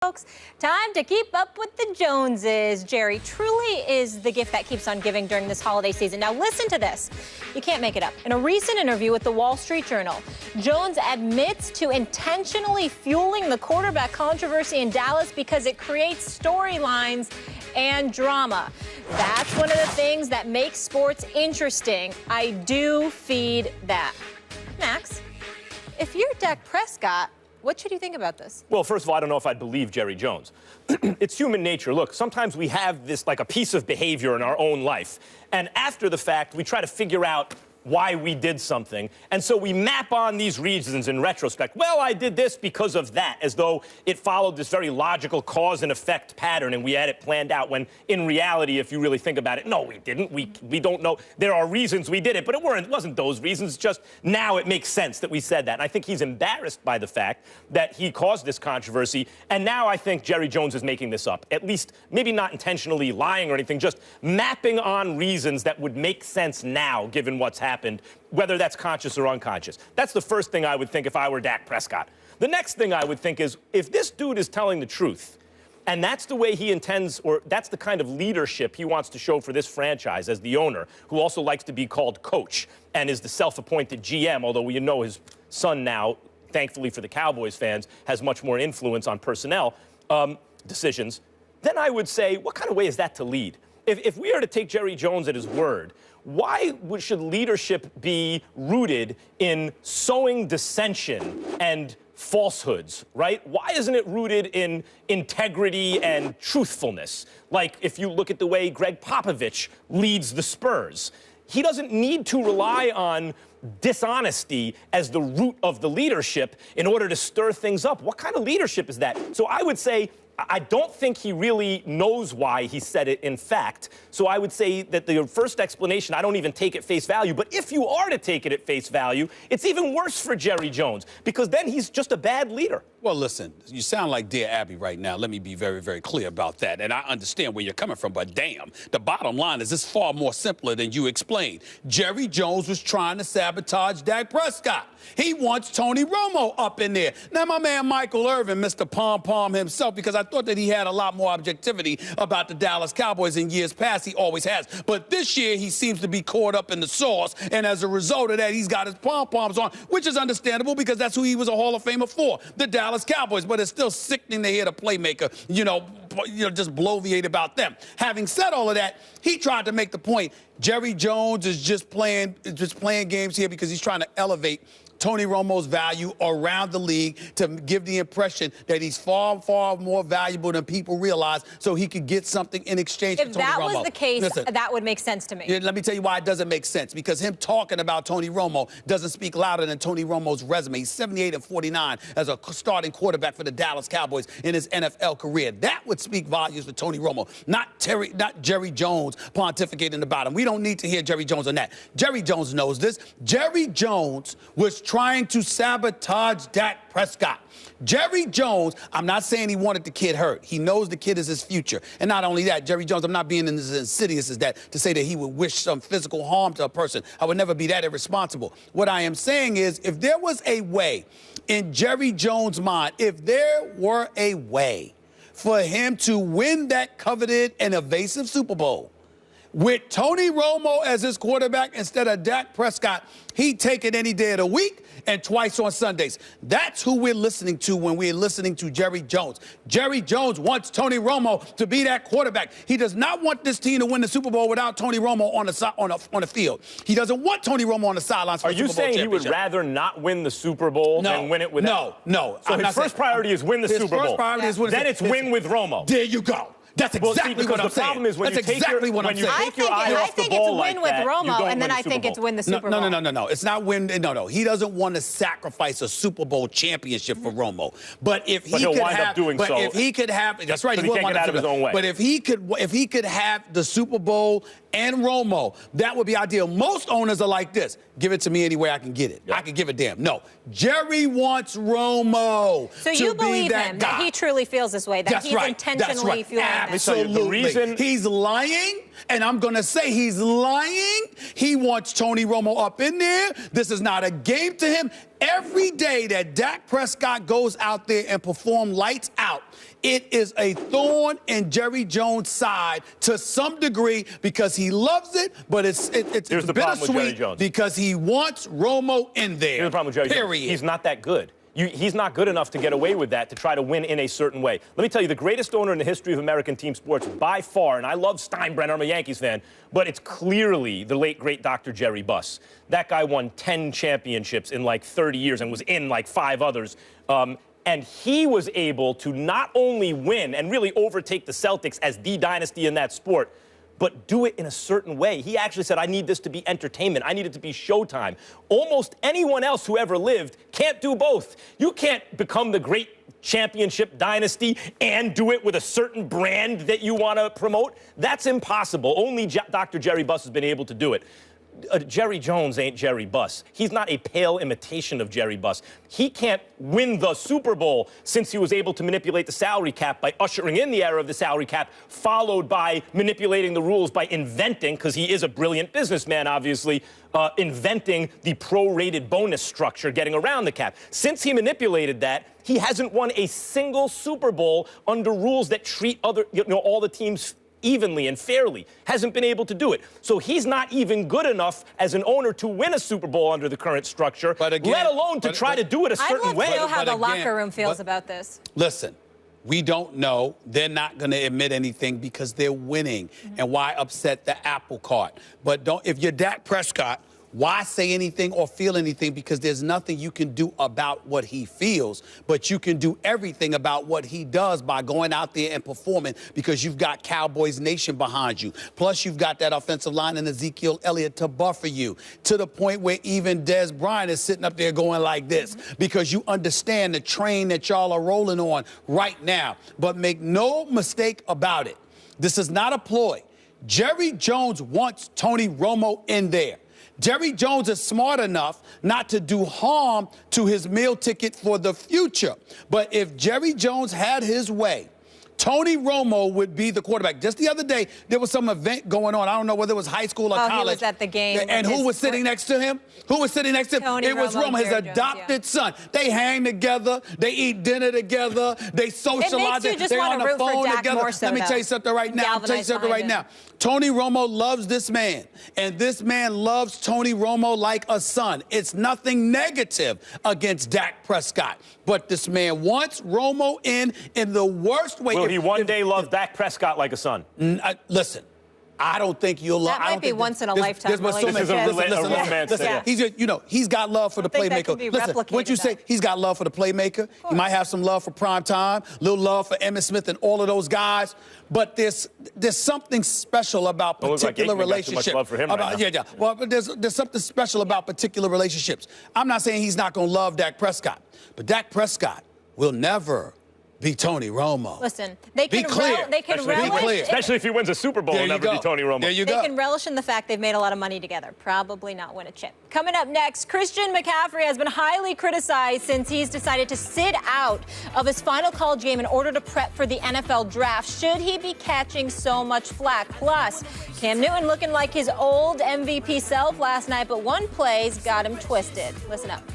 Folks, time to keep up with the Joneses. Jerry, truly is the gift that keeps on giving during this holiday season. Now listen to this. You can't make it up. In a recent interview with the Wall Street Journal, Jones admits to intentionally fueling the quarterback controversy in Dallas because it creates storylines and drama. That's one of the things that makes sports interesting. I do feed that. Max, if you're Dak Prescott, what should you think about this? Well, first of all, I don't know if I'd believe Jerry Jones. It's human nature. Look, sometimes we have this, like a piece of behavior in our own life. And after the fact, we try to figure out why we did something. And so we map on these reasons in retrospect. Well, I did this because of that, as though it followed this very logical cause and effect pattern and we had it planned out, when in reality, if you really think about it, no, we didn't. We don't know. There are reasons we did it, but it wasn't those reasons. Just now it makes sense that we said that. And I think he's embarrassed by the fact that he caused this controversy. And now I think Jerry Jones is making this up. At least maybe not intentionally lying or anything, just mapping on reasons that would make sense now, given what's happened, whether that's conscious or unconscious. That's the first thing I would think if I were Dak Prescott. The next thing I would think is, if this dude is telling the truth, and that's the way he intends, or that's the kind of leadership he wants to show for this franchise as the owner, who also likes to be called coach and is the self-appointed GM, although we know his son now, thankfully for the Cowboys fans, has much more influence on personnel decisions, then I would say, what kind of way is that to lead? If we are to take Jerry Jones at his word, why should leadership be rooted in sowing dissension and falsehoods, right? Why isn't it rooted in integrity and truthfulness? Like if you look at the way Greg Popovich leads the Spurs, he doesn't need to rely on dishonesty as the root of the leadership in order to stir things up. What kind of leadership is that? So I would say, I don't think he really knows why he said it, in fact. So I would say that the first explanation, I don't even take at face value. But if you are to take it at face value, it's even worse for Jerry Jones, because then he's just a bad leader. Well, listen, you sound like Dear Abby right now. Let me be very, very clear about that. And I understand where you're coming from, but damn, the bottom line is it's far more simpler than you explained. Jerry Jones was trying to sabotage Dak Prescott. He wants Tony Romo up in there. Now, my man Michael Irvin, Mr. Pom Pom himself, because I thought that he had a lot more objectivity about the Dallas Cowboys in years past. He always has. But this year, he seems to be caught up in the sauce. And as a result of that, he's got his pom-poms on, which is understandable because that's who he was a Hall of Famer for, the Dallas Cowboys. But it's still sickening to hear the playmaker, just bloviate about them. Having said all of that, he tried to make the point Jerry Jones is just playing games here because he's trying to elevate Tony Romo's value around the league to give the impression that he's far, far more valuable than people realize, so he could get something in exchange for Tony Romo. If that was the case, listen, that would make sense to me. Let me tell you why it doesn't make sense. Because him talking about Tony Romo doesn't speak louder than Tony Romo's resume. He's 78-49 as a starting quarterback for the Dallas Cowboys in his NFL career. That would speak volumes for Tony Romo, not Jerry Jones pontificating about him. We don't need to hear Jerry Jones on that. Jerry Jones knows this. Jerry Jones was trying to sabotage Dak Prescott. Jerry Jones, I'm not saying he wanted the kid hurt. He knows the kid is his future. And not only that, Jerry Jones, I'm not being as insidious as that to say that he would wish some physical harm to a person. I would never be that irresponsible. What I am saying is, if there was a way in Jerry Jones' mind, if there were a way for him to win that coveted and evasive Super Bowl with Tony Romo as his quarterback instead of Dak Prescott, he'd take it any day of the week and twice on Sundays. That's who we're listening to when we're listening to Jerry Jones. Jerry Jones wants Tony Romo to be that quarterback. He does not want this team to win the Super Bowl without Tony Romo on the field. He doesn't want Tony Romo on the sidelines for the Super Bowl championship. Are you saying he would rather not win the Super Bowl than win it without? No. So his first priority is win the Super Bowl. His first priority is win. Then it's win with Romo. There you go. That's exactly what I'm saying. The problem is when you take your eye off the ball like that, you don't win with Romo, and then I think it's win the Super Bowl. No. It's not win. No. He doesn't want to sacrifice a Super Bowl championship for Romo. But if he could have, if he could have, that's right. He can't get out of his own way. But if he could have the Super Bowl and Romo, that would be ideal. Most owners are like this: give it to me any way I can get it. I can give a damn. No, Jerry wants Romo. So you believe him that he truly feels this way, that he's intentionally fueling that. Absolutely. He's lying, and I'm going to say he's lying. He wants Tony Romo up in there. This is not a game to him. Every day that Dak Prescott goes out there and performs lights out It is a thorn in Jerry Jones' side to some degree because he loves it, but it's Here's the problem with Jerry Jones. because he wants Romo in there. Here's the problem with Jerry Jones. He's not that good. He's not good enough to get away with that, to try to win in a certain way. Let me tell you, the greatest owner in the history of American team sports by far, and I love Steinbrenner, I'm a Yankees fan, but it's clearly the late, great Dr. Jerry Buss. That guy won 10 championships in like 30 years and was in like 5 others. And he was able to not only win and really overtake the Celtics as the dynasty in that sport, but do it in a certain way. He actually said, I need this to be entertainment. I need it to be showtime. Almost anyone else who ever lived can't do both. You can't become the great championship dynasty and do it with a certain brand that you want to promote. That's impossible. Only Dr. Jerry Buss has been able to do it. Jerry Jones ain't Jerry Buss. He's not a pale imitation of Jerry Buss. He can't win the Super Bowl since he was able to manipulate the salary cap by ushering in the era of the salary cap, followed by manipulating the rules by inventing, because he is a brilliant businessman, obviously, inventing the prorated bonus structure, getting around the cap. Since he manipulated that, he hasn't won a single Super Bowl under rules that treat all the teams evenly and fairly. Hasn't been able to do it. So he's not even good enough as an owner to win a Super Bowl under the current structure, let alone to try to do it a certain way. I'd love to know how the locker room feels about this. Listen, we don't know. They're not going to admit anything because they're winning. And why upset the apple cart? But if you're Dak Prescott, why say anything or feel anything? Because there's nothing you can do about what he feels, but you can do everything about what he does by going out there and performing, because you've got Cowboys Nation behind you. Plus, you've got that offensive line and Ezekiel Elliott to buffer you, to the point where even Des Bryant is sitting up there going like this, because you understand the train that y'all are rolling on right now. But make no mistake about it, this is not a ploy. Jerry Jones wants Tony Romo in there. Jerry Jones is smart enough not to do harm to his meal ticket for the future. But if Jerry Jones had his way, Tony Romo would be the quarterback. Just the other day, there was some event going on. I don't know whether it was high school or college. He was at the game. And who was sitting next to him? Who was sitting next to him? Tony it was Romo, his adopted son. They hang together. They eat dinner together. They socialize. They're on the phone together. Let me tell you something right now. Tony Romo loves this man, and this man loves Tony Romo like a son. It's nothing negative against Dak Prescott, but this man wants Romo in the worst way. Will he one day love Dak Prescott like a son? Listen, I don't think you'll love. That might be once in a lifetime relationship. This is a romance. Listen, he's got love for the playmaker. Listen, what you say? He's got love for the playmaker. He might have some love for prime time, little love for Emmitt Smith and all of those guys. But there's something special about particular relationships. Well, but there's something special about particular relationships. I'm not saying he's not going to love Dak Prescott, but Dak Prescott will never be Tony Romo. Listen, they can relish, especially if he wins a Super Bowl, and never be Tony Romo. There you go. They can relish in the fact they've made a lot of money together. Probably not win a chip. Coming up next, Christian McCaffrey has been highly criticized since he's decided to sit out of his final college game in order to prep for the NFL draft. Should he be catching so much flack? Plus, Cam Newton looking like his old MVP self last night, but one play's got him twisted. Listen up.